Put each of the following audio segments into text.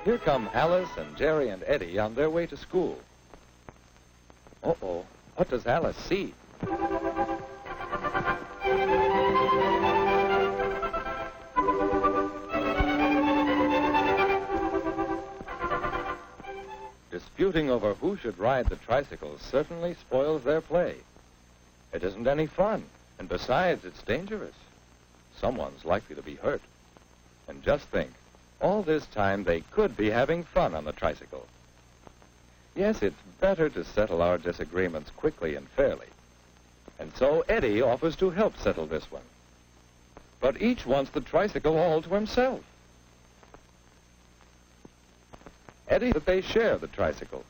Here come Alice and Jerry and Eddie on their way to school. Uh-oh, what does Alice see? Disputing over who should ride the tricycle certainly spoils their play. It isn't any fun, and besides, it's dangerous. Someone's likely to be hurt. And just think, all this time they could be having fun on the tricycle. Yes, it's better to settle our disagreements quickly and fairly. And so Eddie offers to help settle this one. But each wants the tricycle all to himself. Eddie, that they share the tricycle.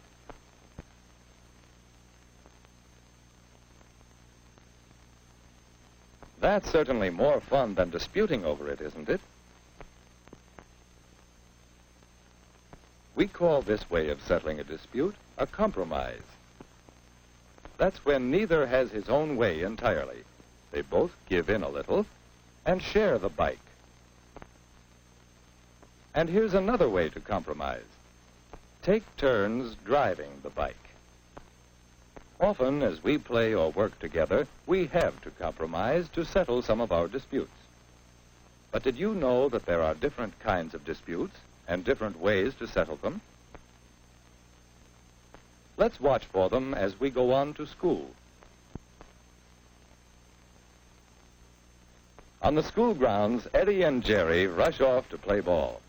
That's certainly more fun than disputing over it, isn't it? We call this way of settling a dispute a compromise. That's when neither has his own way entirely. They both give in a little and share the bike. And here's another way to compromise. Take turns driving the bike. Often, as we play or work together, we have to compromise to settle some of our disputes. But did you know that there are different kinds of disputes and different ways to settle them? Let's watch for them as we go on to school. On the school grounds, Eddie and Jerry rush off to play ball.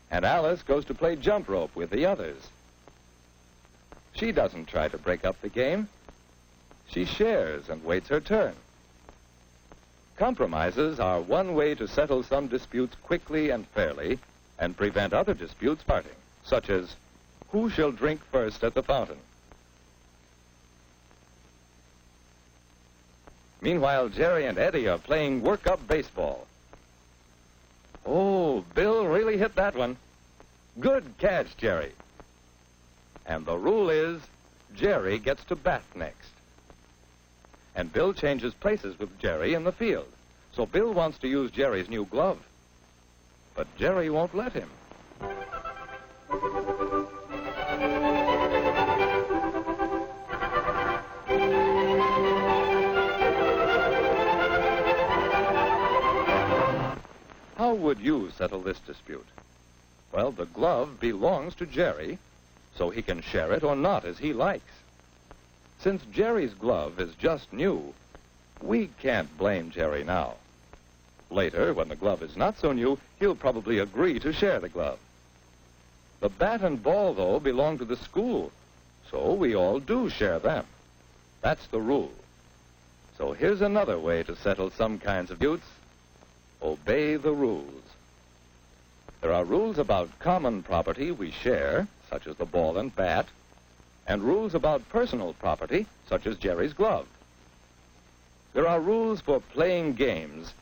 And Alice goes to play jump rope with the others. She doesn't try to break up the game. She shares and waits her turn. Compromises are one way to settle some disputes quickly and fairly and prevent other disputes starting, such as who shall drink first at the fountain. Meanwhile, Jerry and Eddie are playing work-up baseball. Oh, Bill really hit that one. Good catch, Jerry. And the rule is, Jerry gets to bat next. And Bill changes places with Jerry in the field. So Bill wants to use Jerry's new glove. But Jerry won't let him. How would you settle this dispute? Well, the glove belongs to Jerry, so he can share it or not as he likes. Since Jerry's glove is just new, we can't blame Jerry now. Later, when the glove is not so new, he'll probably agree to share the glove. The bat and ball, though, belong to the school, so we all do share them. That's the rule. So here's another way to settle some kinds of disputes. Obey the rules. There are rules about common property we share, such as the ball and bat, and rules about personal property, such as Jerry's glove. There are rules for playing games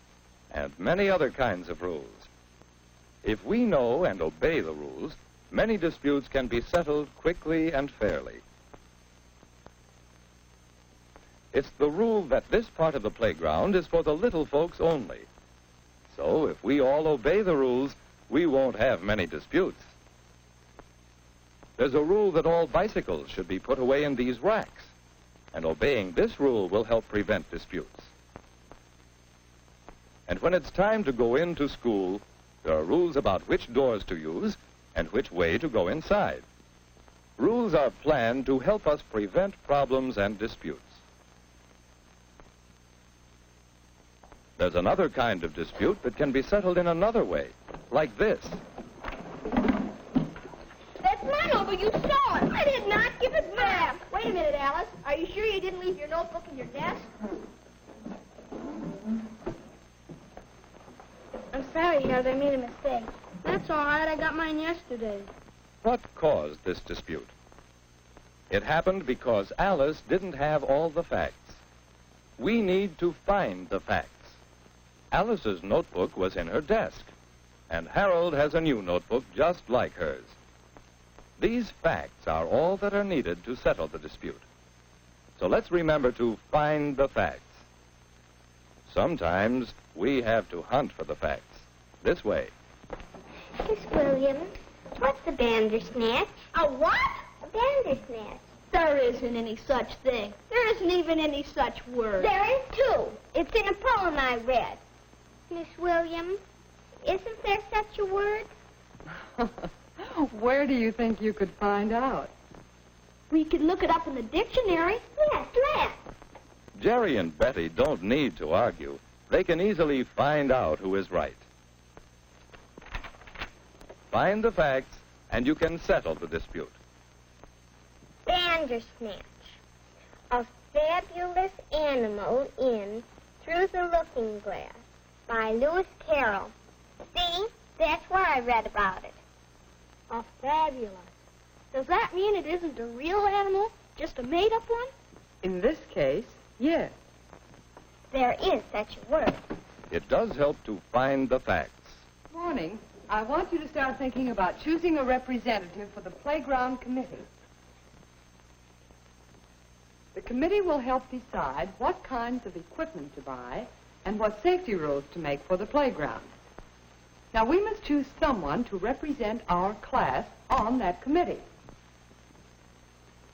and many other kinds of rules. If we know and obey the rules, many disputes can be settled quickly and fairly. It's the rule that this part of the playground is for the little folks only. So if we all obey the rules, we won't have many disputes. There's a rule that all bicycles should be put away in these racks, and obeying this rule will help prevent disputes. And when it's time to go into school, there are rules about which doors to use and which way to go inside. Rules are planned to help us prevent problems and disputes. There's another kind of dispute that can be settled in another way, like this. That's my notebook. You saw it. I did not give it back. Wait a minute, Alice. Are you sure you didn't leave your notebook in your desk? I'm sorry, Harold. I made a mistake. That's all right. I got mine yesterday. What caused this dispute? It happened because Alice didn't have all the facts. We need to find the facts. Alice's notebook was in her desk, and Harold has a new notebook just like hers. These facts are all that are needed to settle the dispute. So let's remember to find the facts. Sometimes we have to hunt for the facts. This way. Miss Williams, What's a bandersnatch? A what? A bandersnatch. There isn't any such thing. There isn't even any such word. There is, too. It's in a poem I read. Miss Williams, isn't there such a word? Where do you think you could find out? We could look it up in the dictionary. Yes, let's. Jerry and Betty don't need to argue. They can easily find out who is right. Find the facts, and you can settle the dispute. Bandersnatch. A fabulous animal in Through the Looking Glass by Lewis Carroll. See? That's where I read about it. A fabulous. Does that mean it isn't a real animal, just a made-up one? In this case, yes. There is such a word. It does help to find the facts. Morning. I want you to start thinking about choosing a representative for the playground committee. The committee will help decide what kinds of equipment to buy and what safety rules to make for the playground. Now, we must choose someone to represent our class on that committee.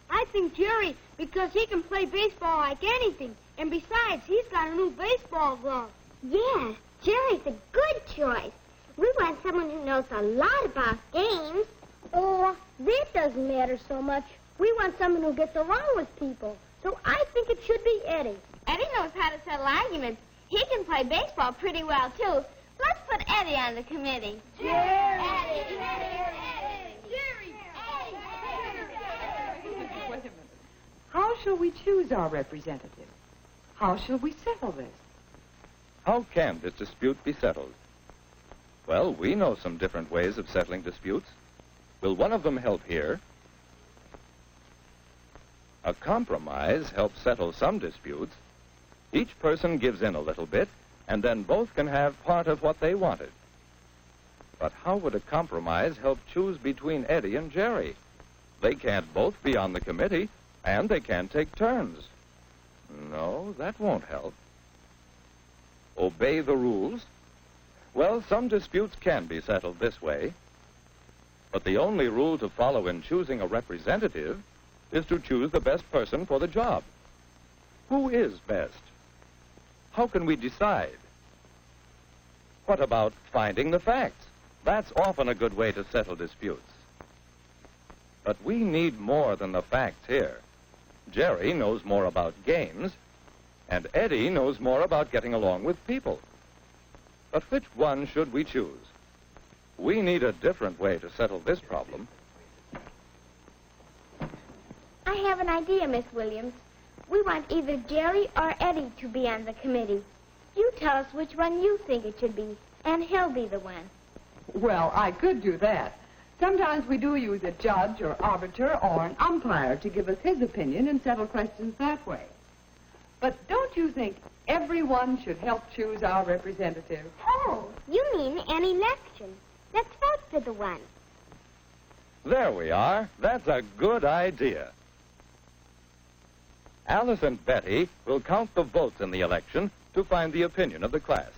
I think Jerry, because he can play baseball like anything. And besides, he's got a new baseball glove. Yeah, Jerry's a good choice. We want someone who knows a lot about games. Oh, that doesn't matter so much. We want someone who gets along with people. So I think it should be Eddie. Eddie knows how to settle arguments. He can play baseball pretty well, too. Let's put Eddie on the committee. Jerry! Eddie! Jerry! Wait a minute. How shall we choose our representative? How shall we settle this? How can this dispute be settled? Well, we know some different ways of settling disputes. Will one of them help here? A compromise helps settle some disputes. Each person gives in a little bit, and then both can have part of what they wanted. But how would a compromise help choose between Eddie and Jerry? They can't both be on the committee, and they can't take turns. No, that won't help. Obey the rules? Well, some disputes can be settled this way. But the only rule to follow in choosing a representative is to choose the best person for the job. Who is best? How can we decide? What about finding the facts? That's often a good way to settle disputes. But we need more than the facts here. Jerry knows more about games, and Eddie knows more about getting along with people. But which one should we choose? We need a different way to settle this problem. I have an idea, Miss Williams. We want either Jerry or Eddie to be on the committee. You tell us which one you think it should be, and he'll be the one. Well, I could do that. Sometimes we do use a judge or arbiter or an umpire to give us his opinion and settle questions that way. But don't you think everyone should help choose our representative? Oh, you mean an election. Let's vote for the one. There we are. That's a good idea. Alice and Betty will count the votes in the election to find the opinion of the class.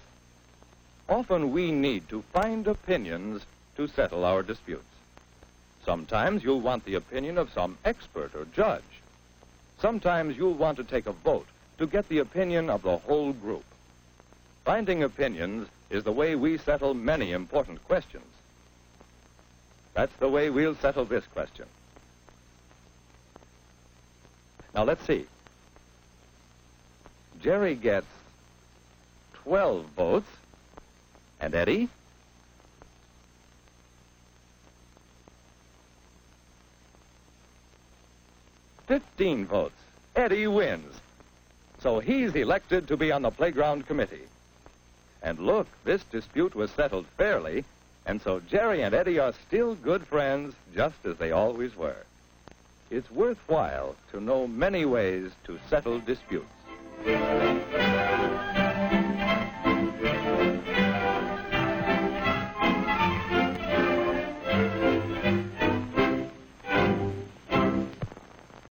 Often we need to find opinions to settle our disputes. Sometimes you'll want the opinion of some expert or judge. Sometimes you'll want to take a vote to get the opinion of the whole group. Finding opinions is the way we settle many important questions. That's the way we'll settle this question. Now, let's see. Jerry gets 12 votes, and Eddie? $15 votes. Eddie wins. So he's elected to be on the playground committee. And look, this dispute was settled fairly, and so Jerry and Eddie are still good friends, just as they always were. It's worthwhile to know many ways to settle disputes.